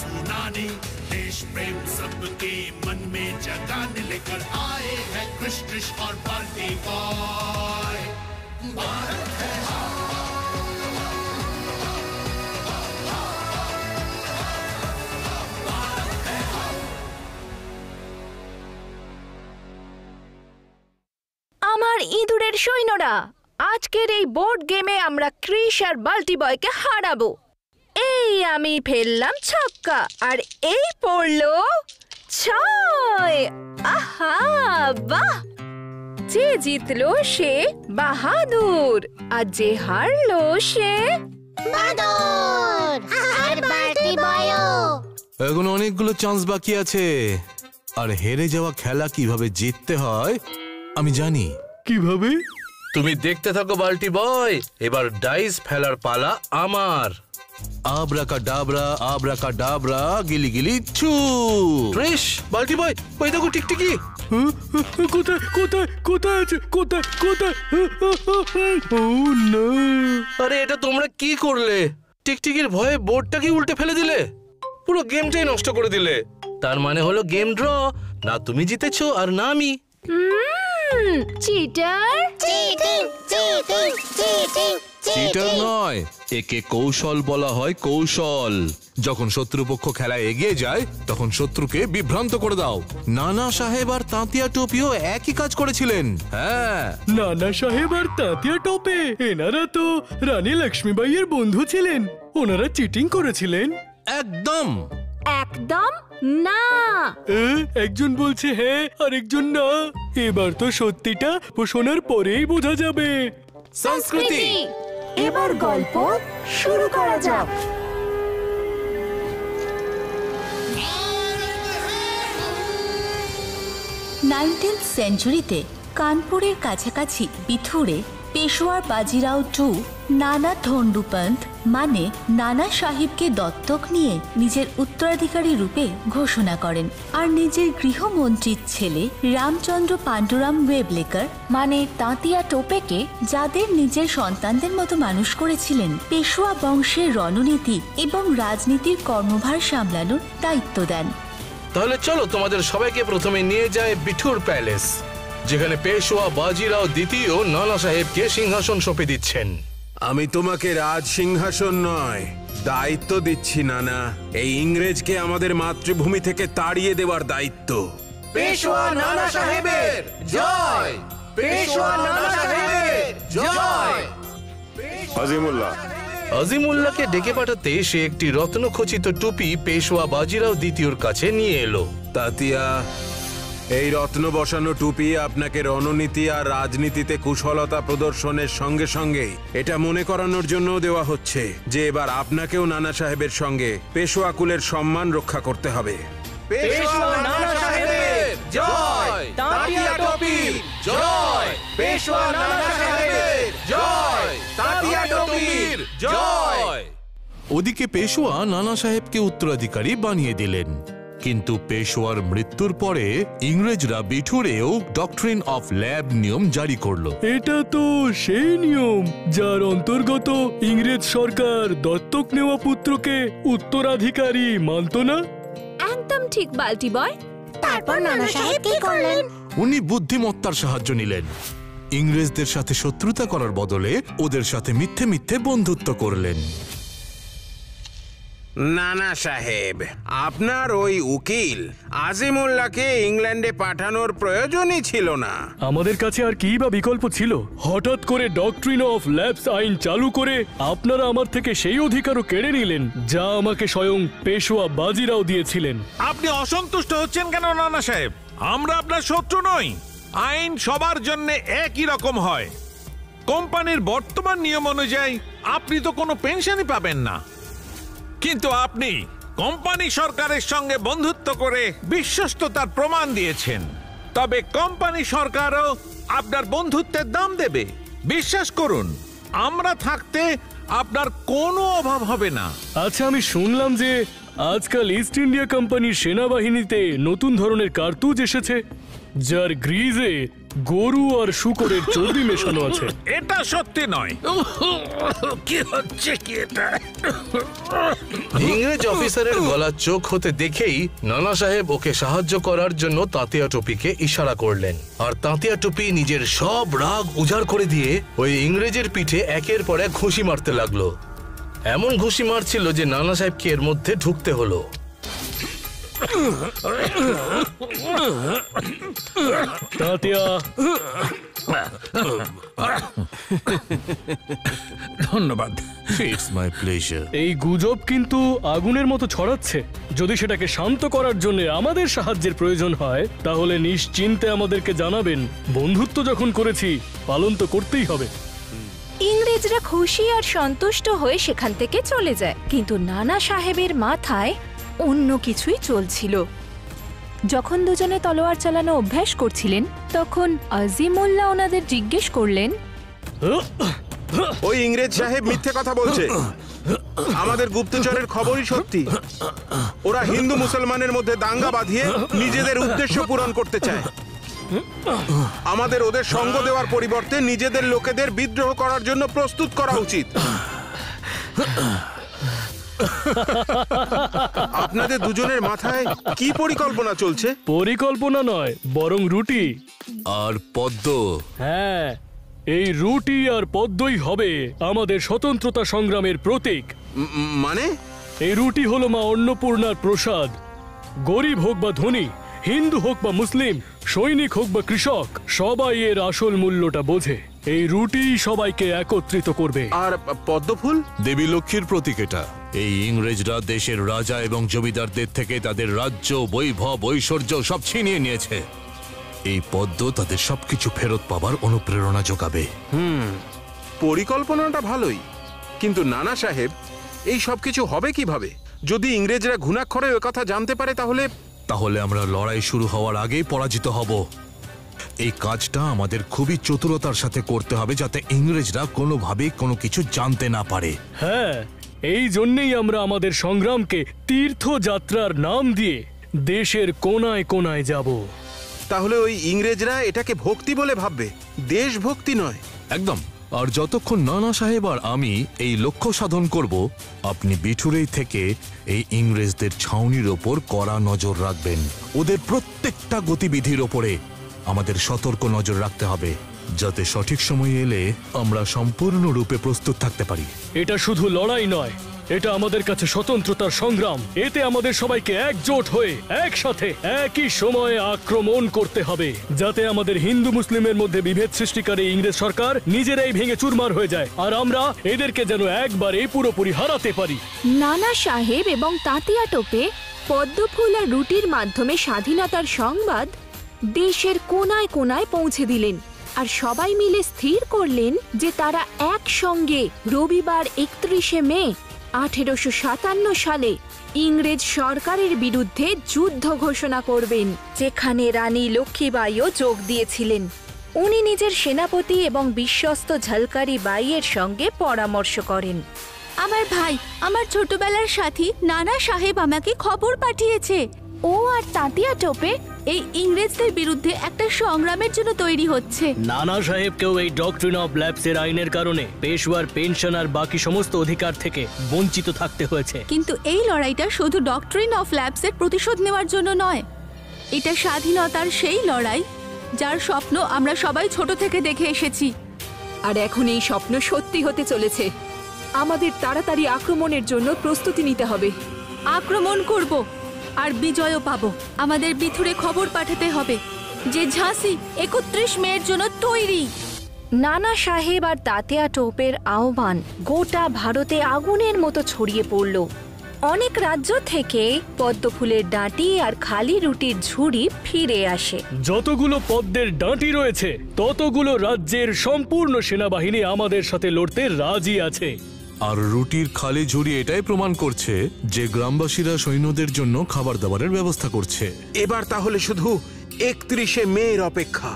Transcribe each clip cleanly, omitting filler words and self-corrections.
सुनाने, देश प्रेम सबके मन में जगाने लेकर आए हैं क्रिश और बाल्टी बॉय। भारत है আমার ইঁদুরের সৈন্যরা, আজকের এই বোর্ড গেমে আমরা ক্রিশ আর বাল্টি বয়কে হারাবো। এই আমি ফেললাম ছক্কা আর এই পড়লো 6। আহা বাহ! যে জিতলো সে বাহাদুর আর যে হারলো সে বাদর। আর বাল্টি বয়ও। এখন অনেকগুলো চান্স বাকি আছে, আর হেরে যাওয়া খেলা কিভাবে জিততে হয় আমি জানি। কিভাবে? তুমি দেখতে থাকো বাল্টি বয়, এবার ডাইস ফেলার পালা আমার। আব্রাকাডাবরা আব্রাকাডাবরা গিলি গিলি ছু। ক্রিশ, বাল্টি বয়, ওই দেখো টিকটিকি। কোথায় কোথায় কোথায় আছে? কোথায় কোথায়? ও না! আরে এটা তোমরা কি করলে? টিকটিকির ভয়ে বোর্ডটাকে উল্টে ফেলে দিলে, পুরো গেমটাই নষ্ট করে দিলে। তার মানে হলো গেম ড্র, না তুমি জিতেছো আর না আমি। Cheater. Cheating cheating cheating cheater নয়, একে কৌশল বলা হয়, কৌশল। যখন শত্রুপক্ষ খেলায় এগিয়ে যায় তখন শত্রুকে বিভ্রান্ত করে দাও। নানা সাহেব আর তাঁতিয়া টোপিও একই কাজ করেছিলেন। হ্যাঁ, নানা সাহেব আর তাঁতিয়া টোপে এনারা তো রানী লক্ষ্মীবাইয়ের বন্ধু ছিলেন। ওনারা চিটিং করেছিলেন। একদম একদম না। একজন বলছে হ্যাঁ আর একজন না। এবার তো সত্যিটা শোনার পরেই বোঝা যাবে। সংস্কৃতি। এবার গল্প শুরু করা যাক। 19th সেঞ্চুরিতে কানপুরের কাছাকাছি বিথুরে পেশোয়ার বাজিরাও টু নানা ধন্ডুপন্ত মানে নানা সাহিবকে দত্তক নিয়ে নিজের উত্তরাধিকারী রূপে ঘোষণা করেন, আর নিজের গৃহমন্ত্রীর ছেলে রামচন্দ্র পাণ্ডুরাম ওয়েবলেকার মানে তাঁতিয়া টোপেকে, যাদের নিজের সন্তানদের মতো মানুষ করেছিলেন, পেশোয়া বংশের রণনীতি এবং রাজনীতির কর্মভার সামলানোর দায়িত্ব দেন। তাহলে চলো তোমাদের সবাইকে প্রথমে নিয়ে যায় বিঠুর প্যালেস, যেখানে পেশোয়া বাজিরাও দ্বিতীয় নানা সাহেবকে সিংহাসন সঁপে দিচ্ছেন। আমি তোমাকে রাজ সিংহাসন নয়, দায়িত্ব দিচ্ছি নানা। এই ইংরেজকে আমাদের মাতৃভূমি থেকে তাড়িয়ে দেওয়ার দায়িত্ব। পেশোয়া নানা সাহেবের জয়! পেশোয়া নানা সাহেবের জয়! আজিমুল্লাহ। আজিমুল্লাহকে ডেকে পাঠাতে সে একটি রত্নখচিত টুপি পেশোয়া বাজিরাও দ্বিতীয়র কাছে নিয়ে এলো। তাতিয়া, এই রত্ন বসানো টুপি আপনাকে রণনীতি আর রাজনীতিতে কুশলতা প্রদর্শনের সঙ্গে সঙ্গে এটা মনে করানোর জন্য দেওয়া হচ্ছে যে এবার আপনাকেও নানা সাহেবের সঙ্গে পেশোয়া কুলের সম্মান রক্ষা করতে হবে। পেশোয়া নানা সাহেবের জয়! তাঁতিয়া টোপির জয়! পেশোয়া নানা সাহেবের জয়! তাঁতিয়া টোপির জয়! ওদিকে পেশোয়া নানা সাহেবকে উত্তরাধিকারী বানিয়ে দিলেন, কিন্তু পেশোয়ার মৃত্যুর পরে ইংরেজরা বিঠুরেও ডক্ট্রিন অফ ল্যাব নিয়ম জারি করলো। এটা তো সেই নিয়ম যার অন্তর্গত ইংরেজ সরকার দত্তক নেওয়া পুত্রকে উত্তরাধিকারী মানত না। একদম ঠিক বাল্টি বয়। তারপর নানা সাহেব কি করলেন? উনি বুদ্ধিমত্তার সাহায্য নিলেন। ইংরেজদের সাথে শত্রুতা করার বদলে ওদের সাথে মিথ্যে মিথ্যে বন্ধুত্ব করলেন। নানা সাহেব, আপনার ওই উকিল আজিমুল্লাহকে ইংল্যান্ডে পাঠানোর প্রয়োজনই ছিল না। আমাদের কাছে আর কি বা বিকল্প ছিল? হঠাৎ করে ডক্ট্রিন অফ ল্যাবস আইন চালু করে আপনারা আমার থেকে সেই অধিকারও কেড়ে নিলেন যা আমাকে স্বয়ং পেশোয়া বাজিরাও দিয়েছিলেন। আপনি অসন্তুষ্ট হচ্ছেন কেন নানা সাহেব? আমরা আপনার শত্রু নই। আইন সবার জন্য একই রকম হয়। কোম্পানির বর্তমান নিয়ম অনুযায়ী আপনি তো কোনো পেনশনই পাবেন না, কিন্তু আপনি কোম্পানি সরকারের সঙ্গে বন্ধুত্ব করে বিশ্বস্ততার প্রমাণ দিয়েছেন। তবে কোম্পানি সরকারও আপনার বন্ধুত্বের দাম দেবে। বিশ্বাস করুন, আমরা থাকতে আপনার কোনো অভাব হবে না। আচ্ছা, আমি শুনলাম যে আজকাল ইস্ট ইন্ডিয়া কোম্পানির সেনাবাহিনীতে নতুন ধরনের কার্তুজ এসেছে যার গ্রিজে গরু আর শূকরের চর্বি মেশানো আছে। এটা সত্যি নয়। কি হচ্ছে কি এটা? ইংরেজ অফিসারের গলা চোখ হতে দেখেই নানা সাহেব ওকে সাহায্য করার জন্য তাঁতিয়া টুপিকে ইশারা করলেন, আর তাঁতিয়া টুপি নিজের সব রাগ উজাড় করে দিয়ে ওই ইংরেজের পিঠে একের পর এক ঘুষি মারতে লাগলো। এমন ঘুষি মারছিল যে নানা সাহেবকে এর মধ্যে ঢুকতে হলো। তাতিয়া, ধন্যবাদ। It's my pleasure. এই গুজব কিন্তু আগুনের মতো ছড়াচ্ছে। যদি সেটাকে শান্ত করার জন্য আমাদের সাহায্যের প্রয়োজন হয় তাহলে নিশ্চিন্তে আমাদেরকে জানাবেন। বন্ধুত্ব যখন করেছি পালন তো করতেই হবে। ইংরেজরা খুশি আর সন্তুষ্ট হয়ে সেখান থেকে চলে যায়, কিন্তু নানা সাহেবের মাথায় অন্য কিছুই চলছিল। যখন দুজনে তলোয়ার চালানো অভ্যাস করছিলেন তখন আজিমুল্লাহ ওনাদের জিজ্ঞেস করলেন, ওই ইংরেজ সাহেব মিথ্যে কথা বলছে। আমাদের গুপ্তচরের খবরই সত্যি। ওরা হিন্দু মুসলমানের মধ্যে দাঙ্গা বাঁধিয়ে নিজেদের উদ্দেশ্য পূরণ করতে চায়। আমাদের ওদের সঙ্গ দেওয়ার পরিবর্তে নিজেদের লোকেদের বিদ্রোহ করার জন্য প্রস্তুত করা উচিত। আপনাদের দুজনের মাথায় কি পরিকল্পনা চলছে? পরিকল্পনা নয়, বরং রুটি আর পদ্ম। হ্যাঁ, এই রুটি আর পদ্মই হবে আমাদের স্বতন্ত্রতা সংগ্রামের প্রতীক। মানে? এই রুটি হলো মা অন্নপূর্ণার প্রসাদ। গরিব হোক বা ধনী, হিন্দু হোক বা মুসলিম, সৈনিক হোক বা কৃষক, সবাই এর আসল মূল্যটা বোঝে। এই রুটি সবাইকে একত্রিত করবে। আর পদ্মফুল? দেবী লক্ষ্মীর প্রতীক এটা। এই ইংরেজরা দেশের রাজা এবং জমিদারদের থেকে তাদের রাজ্য, বৈভব, ঐশ্বর্য সব ছিনিয়ে নিয়েছে। এই পদ্ম তাদের সবকিছু ফেরত পাবার অনুপ্রেরণা যোগাবে। পরিকল্পনাটা ভালোই, কিন্তু নানা সাহেব এই সবকিছু হবে কিভাবে? যদি ইংরেজরা ঘুণাক্ষরে ওই কথা জানতে পারে তাহলে আমরা লড়াই শুরু হওয়ার আগেই পরাজিত হব। এই কাজটা আমাদের খুবই চতুরতার সাথে করতে হবে, যাতে ইংরেজরা কোনোভাবেই কোনো কিছু জানতে না পারে। হ্যাঁ, এই জন্যই আমরা আমাদের সংগ্রামকে তীর্থযাত্রার নাম দিয়ে দেশের কোনায় কোনায় যাব। তাহলে ওই ইংরেজরা এটাকে ভক্তি বলে ভাববে, দেশভক্তি নয়। একদম। আর যতক্ষণ নানা সাহেব আর আমি এই লক্ষ্য সাধন করব, আপনি বিঠুরেই থেকে এই ইংরেজদের ছাউনির ওপর কড়া নজর রাখবেন। ওদের প্রত্যেকটা গতিবিধির ওপরে আমাদের সতর্ক নজর রাখতে হবে, যাতে সঠিক সময় এলে আমরা সম্পূর্ণরূপে প্রস্তুত থাকতে পারি। এটা শুধু লড়াই নয়, এটা আমাদের কাছে স্বতন্ত্রতার সংগ্রাম। এতে আমাদের সবাইকে একজোট হয়ে একসাথে একই সময়ে আক্রমণ করতে হবে, যাতে আমাদের হিন্দু মুসলিমের মধ্যে বিভেদ সৃষ্টিকারী ইংরেজ সরকার নিজেরাই ভেঙে চুরমার হয়ে যায়, আর আমরা এদেরকে যেন একবারে পুরোপুরি হারাতে পারি। নানা সাহেব এবং তাঁতিয়া টোপে পদ্মফুল আর রুটির মাধ্যমে স্বাধীনতার সংবাদ দেশের কোনায় কোনায় পৌঁছে দিলেন, আর সবাই মিলে স্থির করলেন যে তারা একসঙ্গে রবিবার 31শে মে 1857 সালে ইংরেজ সরকারের বিরুদ্ধে যুদ্ধ ঘোষণা করবেন, যেখানে রানী লক্ষ্মীবাইও যোগ দিয়েছিলেন। উনি নিজের সেনাপতি এবং বিশ্বস্ত ঝলকারি বাইয়ের সঙ্গে পরামর্শ করেন। আমার ভাই, আমার ছোটবেলার সাথী নানা সাহেব আমাকে খবর পাঠিয়েছে। ও আর তাঁতিয়া টোপে এই ইংরেজদের বিরুদ্ধে একটা সংগ্রামের জন্য তৈরি হচ্ছে। নানা সাহেবকেও এই ডক্ট্রিন অফ ল্যাপসের আইনের কারণে পেশওয়ার পেনশন আর বাকি সমস্ত অধিকার থেকে বঞ্চিত থাকতে হয়েছে। কিন্তু এই লড়াইটা শুধু ডক্ট্রিন অফ ল্যাপসের প্রতিশোধ নেওয়ার জন্য নয়, এটা স্বাধীনতার সেই লড়াই যার স্বপ্ন আমরা সবাই ছোট থেকে দেখে এসেছি। আর এখন এই স্বপ্ন সত্যি হতে চলেছে। আমাদের তাড়াতাড়ি আক্রমণের জন্য প্রস্তুতি নিতে হবে। আক্রমণ করব আর বিজয়ও পাবো। আমাদের বিথুরে খবর পাঠাতে হবে যে ঝাঁসি 31 মের জন্য তৈরি। নানা সাহেব আর তাঁতিয়া টোপের আহ্বান গোটা ভারতে আগুনের মতো ছড়িয়ে পড়ল। অনেক রাজ্য থেকে পদ্মফুলের ডাঁটি আর খালি রুটির ঝুড়ি ফিরে আসে। যতগুলো পদ্মের ডাঁটি রয়েছে ততগুলো রাজ্যের সম্পূর্ণ সেনাবাহিনী আমাদের সাথে লড়তে রাজি আছে। আর রুটির খালি ঝুড়ি এটাই প্রমাণ করছে যে গ্রামবাসীরা সৈন্যদের জন্য খাবার দাবারের ব্যবস্থা করছে। এবার তাহলে শুধু 31শে মের অপেক্ষা।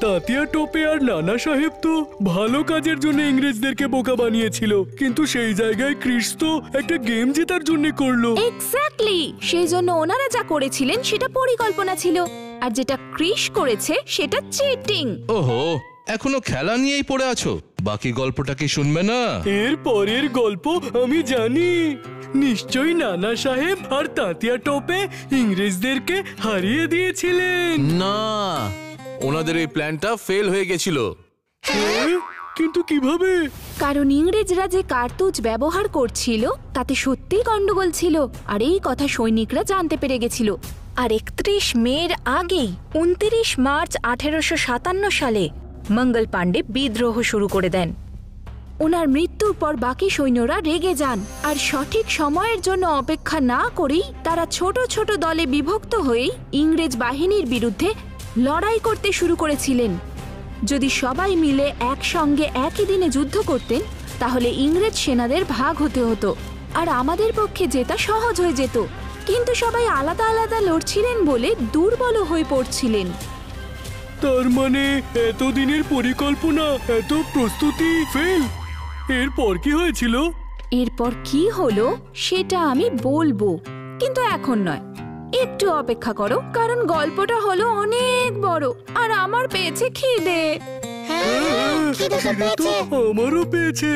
তাঁতিয়া টোপে আর নানা সাহেব তো ভালো কাজের জন্য ইংরেজদেরকে বোকা বানিয়েছিল, কিন্তু সেই জায়গায় ক্রিস তো একটা গেম জেতার জন্য করলো। এক্স্যাক্টলি, সেই জন্য ওনারা যা করেছিলেন সেটা পরিকল্পনা ছিল। আর যেটা ক্রিশ করেছে সেটা চিটিং। ওহো, এখনো খেলা নিয়েই পড়ে আছো। বাকি গল্পটা কি শুনবে না? এর পরের গল্প আমি জানি। নিশ্চয়ই নানা সাহেব আর তাঁতিয়া টোপে ইংরেজদেরকে হারিয়ে দিয়েছিলেন। না, ওনাদের এই প্ল্যানটা ফেল হয়ে গেছিল। কিন্তু কিভাবে? কারণ ইংরেজরা যে কার্তুজ ব্যবহার করছিল তাতে সত্যিই গন্ডগোল ছিল, আর এই কথা সৈনিকরা জানতে পেরে গেছিল। আর 31 মের আগেই 29 মার্চ 1857 সালে মঙ্গল পাণ্ডে বিদ্রোহ শুরু করে দেন। ওনার মৃত্যুর পর বাকি সৈন্যরা রেগে যান, আর সঠিক সময়ের জন্য অপেক্ষা না করেই তারা ছোট ছোট দলে বিভক্ত হয়েই ইংরেজ বাহিনীর বিরুদ্ধে লড়াই করতে শুরু করেছিলেন। যদি সবাই মিলে একসঙ্গে একই দিনে যুদ্ধ করতেন তাহলে ইংরেজ সেনাদের ভাগ হতে হতো, আর আমাদের পক্ষে জেতা সহজ হয়ে যেত। কিন্তু সবাই আলাদা আলাদা লড়ছিলেন বলে দুর্বল হয়ে পড়ছিলেন। তার মানে এতদিনের পরিকল্পনা, এত প্রস্তুতি ফেল। এরপর কি হয়েছিল? এরপর কি হলো সেটা আমি বলবো, কিন্তু এখন নয়। একটু অপেক্ষা করো, কারণ গল্পটা হলো অনেক বড় আর আমার পেয়েছে খিদে। খিদে তো পেয়েছে। আমারও পেয়েছে।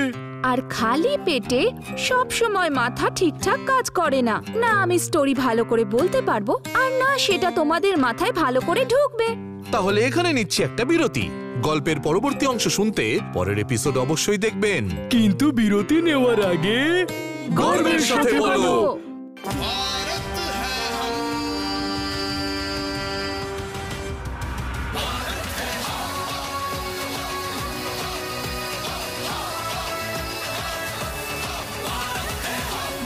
আর খালি পেটে সব সময় মাথা ঠিকঠাক কাজ করে না। না আমি স্টোরি ভালো করে বলতে পারবো, আর না সেটা তোমাদের মাথায় ভালো করে ঢুকবে। তাহলে এখানে নিচ্ছি একটা বিরতি। গল্পের পরবর্তী অংশ শুনতে পরের এপিসোড অবশ্যই দেখবেন। কিন্তু বিরতি নেওয়ার আগে গর্বের সাথে বলো,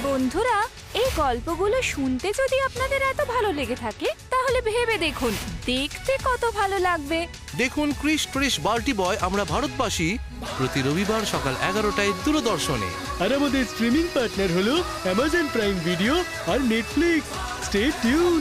বন্ধুরা, এই গল্পগুলো শুনতে যদি আপনাদের এত ভালো লেগে থাকে তাহলে ভেবে দেখুন দেখতে কত ভালো লাগবে। দেখুন ক্রিশ ট্রিশ বাল্টি বয় আমরা ভারতবাসী প্রতি রবিবার সকাল 11টায় দূরদর্শনে। আর আমাদের স্ট্রিমিং পার্টনার হলো অ্যামাজন প্রাইম ভিডিও আর নেটফ্লিক্স। Stay tune.